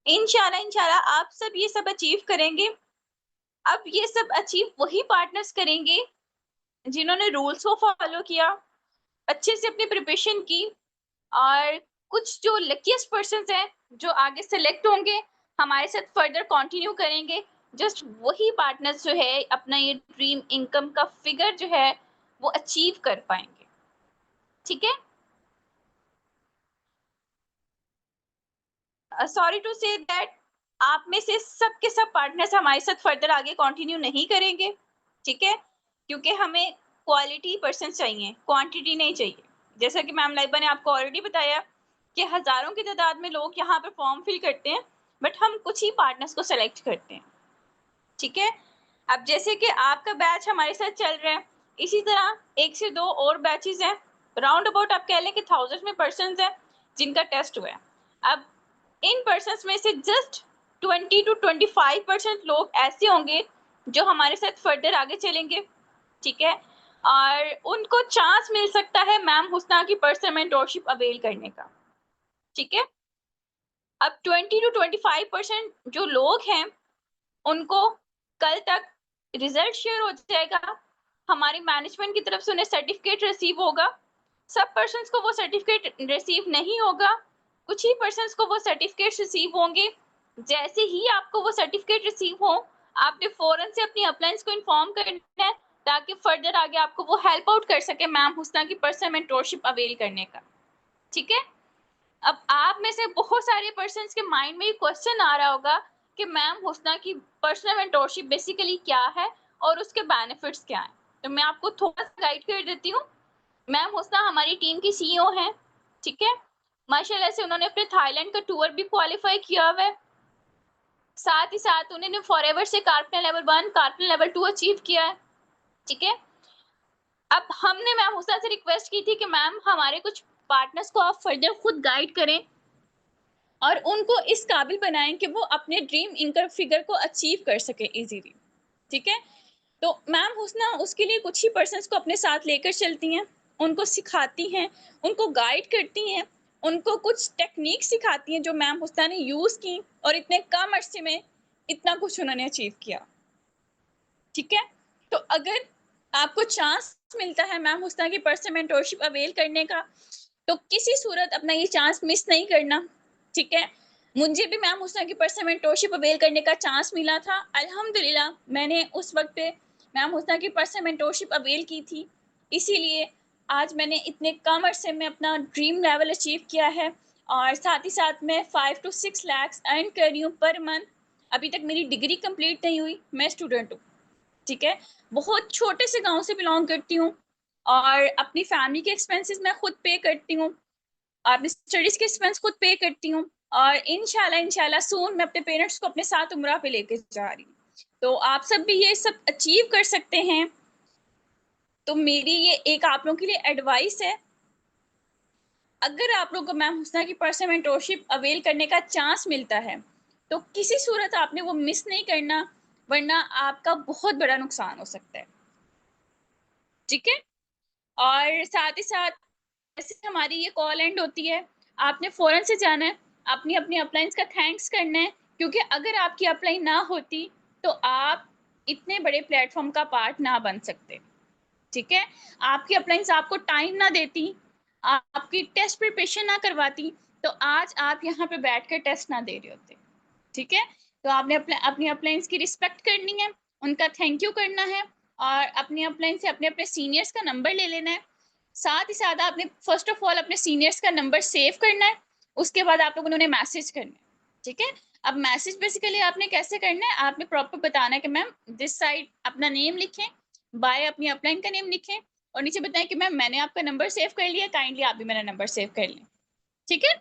इंशाल्लाह इंशाल्लाह आप सब ये सब अचीव करेंगे। अब ये सब अचीव वही पार्टनर्स करेंगे जिन्होंने रूल्स को फॉलो किया, अच्छे से अपनी प्रिपरेशन की, और कुछ जो लकीस्ट पर्सन्स हैं जो आगे सेलेक्ट होंगे, हमारे साथ फर्दर कंटिन्यू करेंगे, जस्ट वही पार्टनर्स जो है अपना ये ड्रीम इनकम का फिगर जो है वो अचीव कर पाएंगे। ठीक है? सॉरी टू से दैट आप में से सब के सब पार्टनर्स हमारे साथ फर्दर आगे कंटिन्यू नहीं करेंगे। ठीक है? क्योंकि हमें क्वालिटी पर्सन चाहिए, क्वांटिटी नहीं चाहिए। जैसा कि मैम लाइबा ने आपको ऑलरेडी बताया कि हजारों की तादाद में लोग यहाँ पे फॉर्म फिल करते हैं, बट हम कुछ ही पार्टनर्स को सेलेक्ट करते हैं। ठीक है? अब जैसे कि आपका बैच हमारे साथ चल रहा है, इसी तरह 1 से 2 और बैचेस हैं, राउंड अबाउट आप कह लें कि थाउजेंड्स में पर्सन्स हैं जिनका टेस्ट हुआ है। अब इन पर्सन्स में से जस्ट 20 to 25% लोग ऐसे होंगे जो हमारे साथ फर्दर आगे चलेंगे। ठीक है? और उनको चांस मिल सकता है मैम हुस्ना की पर्सनल मेंटोरशिप अवेल करने का। ठीक है? अब 20 to 25% जो लोग हैं उनको कल तक रिजल्ट शेयर हो जाएगा, हमारी मैनेजमेंट की तरफ से उन्हें सर्टिफिकेट रिसीव होगा। सब पर्सन्स को वो सर्टिफिकेट रिसीव नहीं होगा, कुछ ही पर्सन्स को वो सर्टिफिकेट रिसीव होंगे। जैसे ही आपको वो सर्टिफिकेट रिसीव हो, आपने फौरन से अपनी अपलाइंस को इन्फॉर्म करना है ताकि फर्दर आगे आपको वो हेल्प आउट कर सके मैम हुस्ना की पर्सनल मेंटोरशिप अवेल करने का। ठीक है? अब आप में से बहुत सारे पर्सन्स के माइंड में ये क्वेश्चन आ रहा होगा कि मैम हुस्ना की पर्सनल मेंटोरशिप बेसिकली क्या है और उसके बेनिफिट्स क्या हैं। तो मैं आपको थोड़ा सा गाइड कर देती हूँ। मैम हुस्ना हमारी टीम की सीईओ हैं। ठीक है? माशाल्लाह से उन्होंने अपने थाईलैंड का टूर भी क्वालिफाई किया हुआ है, साथ ही साथ उन्होंने फॉरएवर से कार्पन लेवल 1 कार्पन लेवल 2 अचीव किया है। ठीक है? अब हमने मैम हुस्ना से रिक्वेस्ट की थी कि मैम हमारे कुछ पार्टनर्स को आप फर्दर खुद गाइड करें और उनको इस काबिल बनाएं कि वो अपने ड्रीम इनकम फिगर को अचीव कर सके इजीली। ठीक है? तो मैम हुस्ना उसके लिए कुछ ही पर्सन्स को अपने साथ लेकर चलती हैं, उनको सिखाती हैं, उनको गाइड करती हैं, उनको कुछ टेक्निक सिखाती हैं जो मैम हुस्ना ने यूज की और इतने कम अरसे में इतना कुछ उन्होंने अचीव किया। ठीक है? तो अगर आपको चांस मिलता है मैम हुस्ना की पर्सनल मेंटोरशिप अवेल करने का, तो किसी सूरत अपना ये चांस मिस नहीं करना। ठीक है? मुझे भी मैम हुस्ना की पर्सनल मेंटोरशिप अवेल करने का चांस मिला था। अल्हम्दुलिल्लाह मैंने उस वक्त पे मैम हुस्ना की पर्सनल मेंटोरशिप अवेल की थी, इसीलिए आज मैंने इतने कम अरसे में अपना ड्रीम लेवल अचीव किया है और साथ ही साथ मैं 5 to 6 लाख अर्न कर रही हूँ पर मंथ। अभी तक मेरी डिग्री कंप्लीट नहीं हुई, मैं स्टूडेंट हूँ। ठीक है? बहुत छोटे से गांव से बिलोंग करती हूँ और अपनी फैमिली के एक्सपेंसेस मैं खुद पे करती हूँ, अपनी स्टडीज के एक्सपेंस खुद पे करती हूँ और इंशाल्लाह सून मैं अपने पेरेंट्स को अपने साथ उम्रा पे लेके जा रही हूँ। तो आप सब भी ये सब अचीव कर सकते हैं। तो मेरी ये एक आप लोगों के लिए एडवाइस है, अगर आप लोगों को मैम हुस्ना की पर्सनल मेंटोरशिप अवेल करने का चांस मिलता है तो किसी सूरत आपने वो मिस नहीं करना, वरना आपका बहुत बड़ा नुकसान हो सकता है। ठीक है? और साथ ही साथ जैसे हमारी ये कॉल एंड होती है, आपने फ़ौरन से जाना है, अपनी अपनी अपलाइंस का थैंक्स करना है, क्योंकि अगर आपकी अपलाइन ना होती, तो आप इतने बड़े प्लेटफ़ॉर्म का पार्ट ना बन सकते। ठीक है? आपकी अपलाइंस आपको टाइम ना देती, आपकी टेस्ट प्रिपरेशन ना करवाती, तो आज आप यहाँ पे बैठकर टेस्ट ना दे रहे होते। ठीक है? तो आपने अपनी अपलाइंस की रिस्पेक्ट करनी है, उनका थैंक यू करना है और अपनी अपलाइन से अपने-अपने सीनियर्स का नंबर ले लेना है। साथ ही साथ आपने फर्स्ट ऑफ ऑल अपने सीनियर्स का नंबर सेव करना है, उसके बाद आप लोगों ने उन्हें मैसेज करना है। ठीक है? अब मैसेज बेसिकली आपने कैसे करना है, आपने प्रॉपर बताना है कि मैम दिस साइड अपना नेम लिखें, बाय अपनी अपलाइन का नेम लिखें और नीचे बताएं कि मैम मैंने आपका नंबर सेव कर लिया, काइंडली आप भी मेरा नंबर सेव कर लें। ठीक है?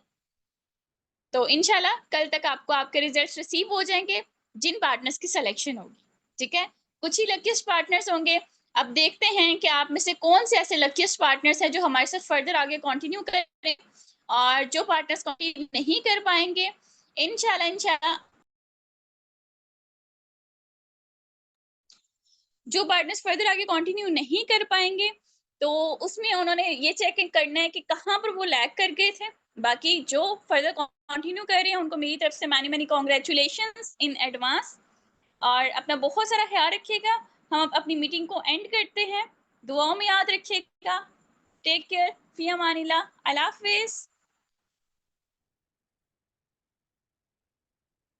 तो इंशाल्लाह कल तक आपको आपके रिजल्ट्स रिसीव हो जाएंगे जिन पार्टनर्स की सिलेक्शन होगी। ठीक है? कुछ ही लकीस्ट पार्टनर्स होंगे। अब देखते हैं कि आप में से कौन से ऐसे लकीस्ट पार्टनर्स हैं जो हमारे साथ फर्दर आगे कंटिन्यू करें और जो पार्टनर्स कंटिन्यू नहीं कर पाएंगे, इंशाल्लाह जो पार्टनर्स फर्दर आगे कंटिन्यू नहीं कर पाएंगे, तो उसमें उन्होंने ये चेक करना है कि कहाँ पर वो लैग कर गए थे। बाकी जो फर्दर कंटिन्यू कर रहे हैं उनको मेरी तरफ से मैनी कांग्रेचुलेशंस इन एडवांस, और अपना बहुत सारा ख्याल रखिएगा। हम अपनी मीटिंग को एंड करते हैं, दुआओं में याद रखिएगा। टेक केयर, फी अमानिल्लाह, अल्लाह हाफिज़।